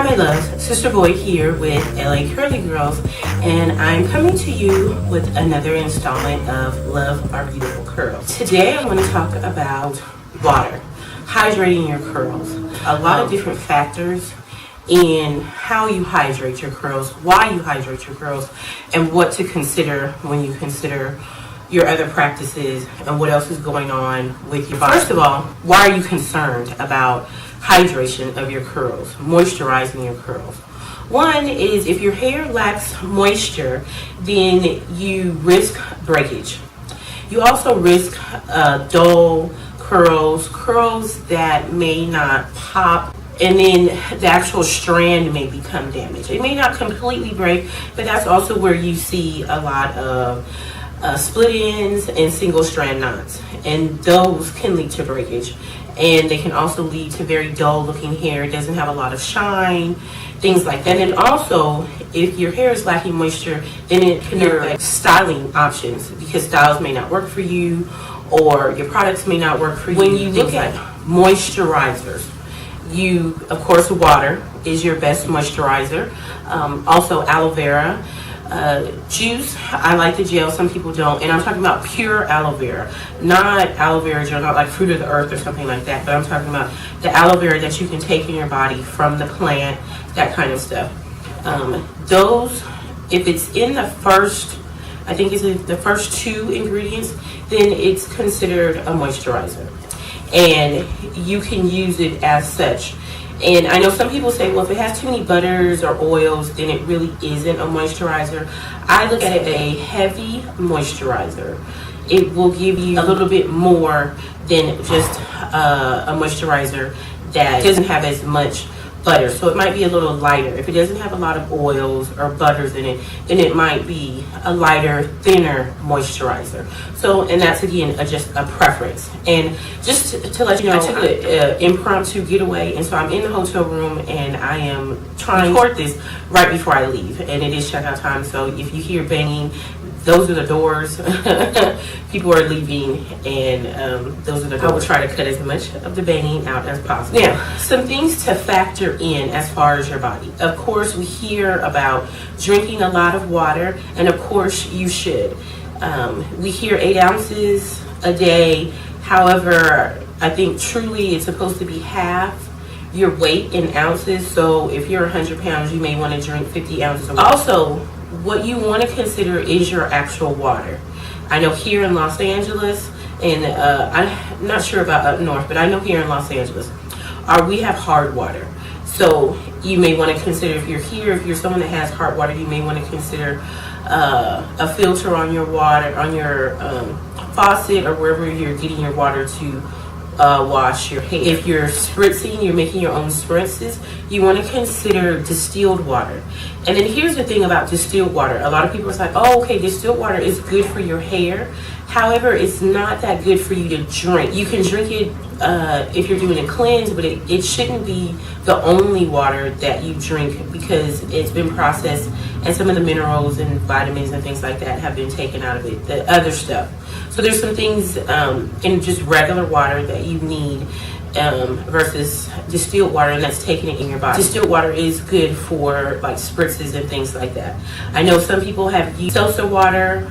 my loves, Sister Boy here with LA Curly Girls, and I'm coming to you with another installment of Love Our Beautiful Curls. Today I want to talk about water, hydrating your curls. A lot of different factors in how you hydrate your curls, why you hydrate your curls, and what to consider when you consider your other practices and what else is going on with your body. First of all, why are you concerned about hydration of your curls, moisturizing your curls? One is if your hair lacks moisture, then you risk breakage. You also risk dull curls that may not pop, and then the actual strand may become damaged. It may not completely break, but that's also where you see a lot of split ends and single strand knots, and those can lead to breakage, and they can also lead to very dull looking hair. It doesn't have a lot of shine, things like that. And also, if your hair is lacking moisture, then it can affect styling options, because styles may not work for you or your products may not work for you. When you look at moisturizers, of course, water is your best moisturizer. Also aloe vera juice. I like the gel, some people don't, and I'm talking about pure aloe vera, not aloe vera gel, not like fruit of the earth or something like that, but I'm talking about the aloe vera that you can take in your body from the plant, that kind of stuff. Those, if it's in the first, I think it's in the first two ingredients, then it's considered a moisturizer, and you can use it as such. And I know some people say, well, if it has too many butters or oils, then it really isn't a moisturizer. I look at it a heavy moisturizer. It will give you a little bit more than just a moisturizer that doesn't have as much butter. So it might be a little lighter. If it doesn't have a lot of oils or butters in it, then it might be a lighter, thinner moisturizer. So, and that's again just a preference. And just to let you know, I took an impromptu getaway, and so I'm in the hotel room and I am trying to record this right before I leave, and it is checkout time. So if you hear banging, those are the doors. People are leaving, and those are the doors. I will try to cut as much of the banging out as possible. Now, some things to factor in as far as your body. Of course, we hear about drinking a lot of water, and of course you should. We hear 8 ounces a day. However, I think truly it's supposed to be half your weight in ounces. So if you're 100 pounds, you may want to drink 50 ounces of water. Also, what you want to consider is your actual water. I know here in Los Angeles, and I'm not sure about up north, but I know here in Los Angeles, we have hard water. So you may want to consider, if you're here, if you're someone that has hard water, you may want to consider a filter on your water, on your faucet, or wherever you're getting your water to wash your hair. If you're spritzing, you're making your own spritzes, you want to consider distilled water. And then here's the thing about distilled water. A lot of people are like, oh, okay, distilled water is good for your hair. However, it's not that good for you to drink. You can drink it if you're doing a cleanse, but it shouldn't be the only water that you drink, because it's been processed and some of the minerals and vitamins and things like that have been taken out of it, the other stuff. So there's some things in just regular water that you need versus distilled water, and that's taking it in your body. Distilled water is good for like spritzes and things like that. I know some people have used seltzer water,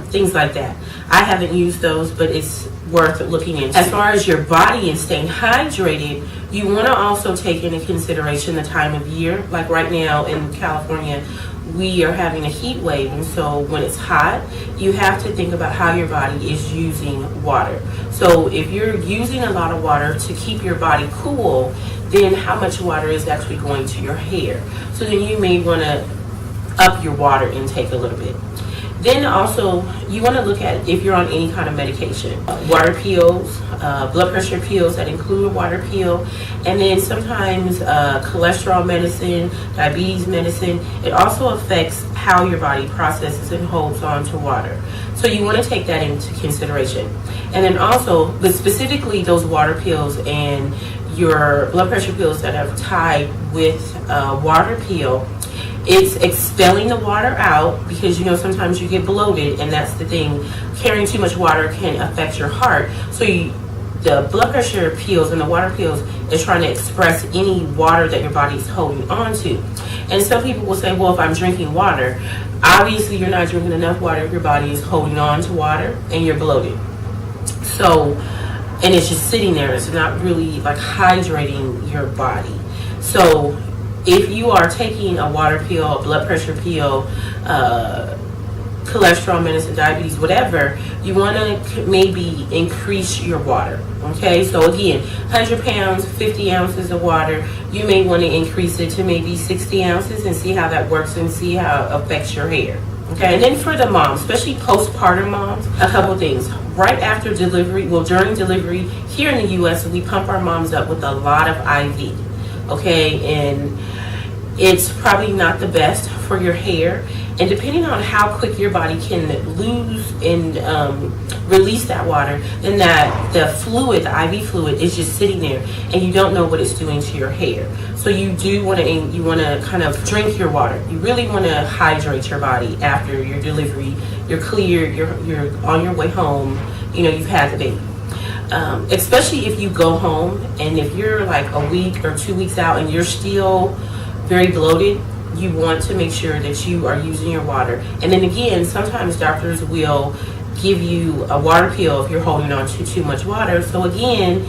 things like that. I haven't used those, but it's worth looking into. As far as your body and staying hydrated, you want to also take into consideration the time of year. Like right now in California, we are having a heat wave, and so when it's hot, you have to think about how your body is using water. So if you're using a lot of water to keep your body cool, then how much water is actually going to your hair? So then you may want to up your water intake a little bit. Then also, you want to look at if you're on any kind of medication. Water pills, blood pressure pills that include a water pill, and then sometimes cholesterol medicine, diabetes medicine. It also affects how your body processes and holds on to water. So you want to take that into consideration. And then also, but specifically those water pills and your blood pressure pills that are tied with water pill, it's expelling the water out, because you know sometimes you get bloated, and that's the thing. Carrying too much water can affect your heart. So the blood pressure pills and the water pills is trying to express any water that your body is holding on to. And some people will say, well, if I'm drinking water, obviously you're not drinking enough water if your body is holding on to water and you're bloated. So, and it's just sitting there. It's not really like hydrating your body. So if you are taking a water pill, a blood pressure pill, cholesterol medicine, diabetes, whatever, you want to maybe increase your water. Okay, so again, 100 pounds, 50 ounces of water, you may want to increase it to maybe 60 ounces and see how that works and see how it affects your hair. Okay, and then for the moms, especially postpartum moms, a couple things. Right after delivery, well, during delivery, here in the U.S., we pump our moms up with a lot of IV. Okay, and it's probably not the best for your hair. And depending on how quick your body can lose and release that water, then the fluid, the IV fluid, is just sitting there, and you don't know what it's doing to your hair. So you do want to kind of drink your water. You really want to hydrate your body after your delivery. You're clear. You're on your way home. You know, you've had the baby. Especially if you go home and if you're like a week or 2 weeks out and you're still very bloated, you want to make sure that you are using your water. And then again, sometimes doctors will give you a water pill if you're holding on to too much water. So again,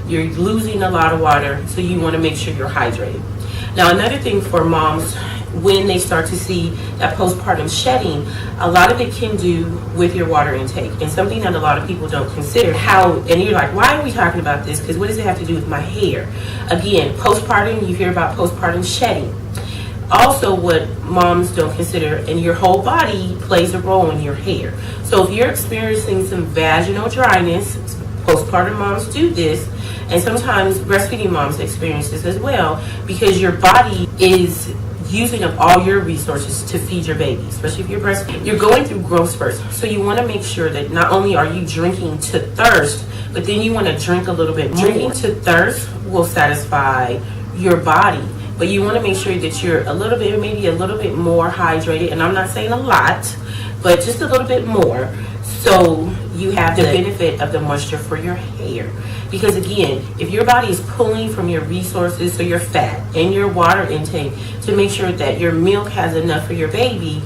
you're losing a lot of water, so you want to make sure you're hydrated. Now, another thing for moms, when they start to see that postpartum shedding, a lot of it can do with your water intake, and something that a lot of people don't consider. And you're like, why are we talking about this? Because what does it have to do with my hair? Again, postpartum, you hear about postpartum shedding. Also, what moms don't consider, and your whole body plays a role in your hair. So if you're experiencing some vaginal dryness, postpartum moms do this, and sometimes breastfeeding moms experience this as well, because your body is using up all your resources to feed your baby, especially if you're breastfeeding. You're going through growth spurts, so you want to make sure that not only are you drinking to thirst, but then you want to drink a little bit more. Drinking to thirst will satisfy your body, but you want to make sure that you're maybe a little bit more hydrated, and I'm not saying a lot, but just a little bit more, so you have the benefit of the moisture for your hair. Because again, if your body is pulling from your resources, so your fat and your water intake, to make sure that your milk has enough for your baby,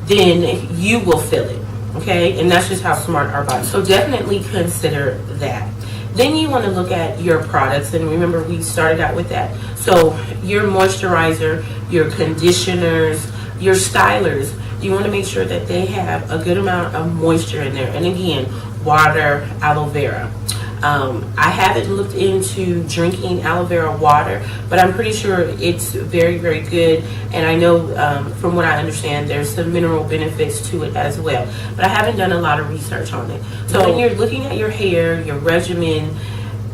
then you will feel it. Okay, and that's just how smart our body. So definitely consider that. Then you want to look at your products, and remember we started out with that. So your moisturizer, your conditioners, your stylers, you want to make sure that they have a good amount of moisture in there. And again, water, aloe vera. I haven't looked into drinking aloe vera water, but I'm pretty sure it's very, very good. And I know from what I understand, there's some mineral benefits to it as well. But I haven't done a lot of research on it. So when you're looking at your hair, your regimen,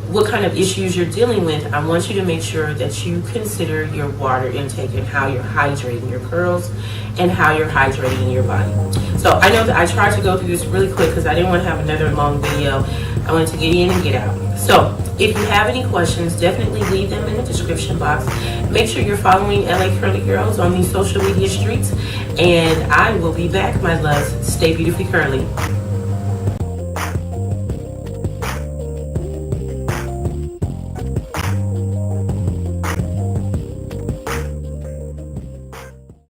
what kind of issues you're dealing with, I want you to make sure that you consider your water intake and how you're hydrating your curls and how you're hydrating your body. So I know that I tried to go through this really quick because I didn't want to have another long video. I wanted to get in and get out. So if you have any questions, definitely leave them in the description box. Make sure you're following LA Curly Girls on these social media streets. And I will be back, my loves. Stay beautifully curly.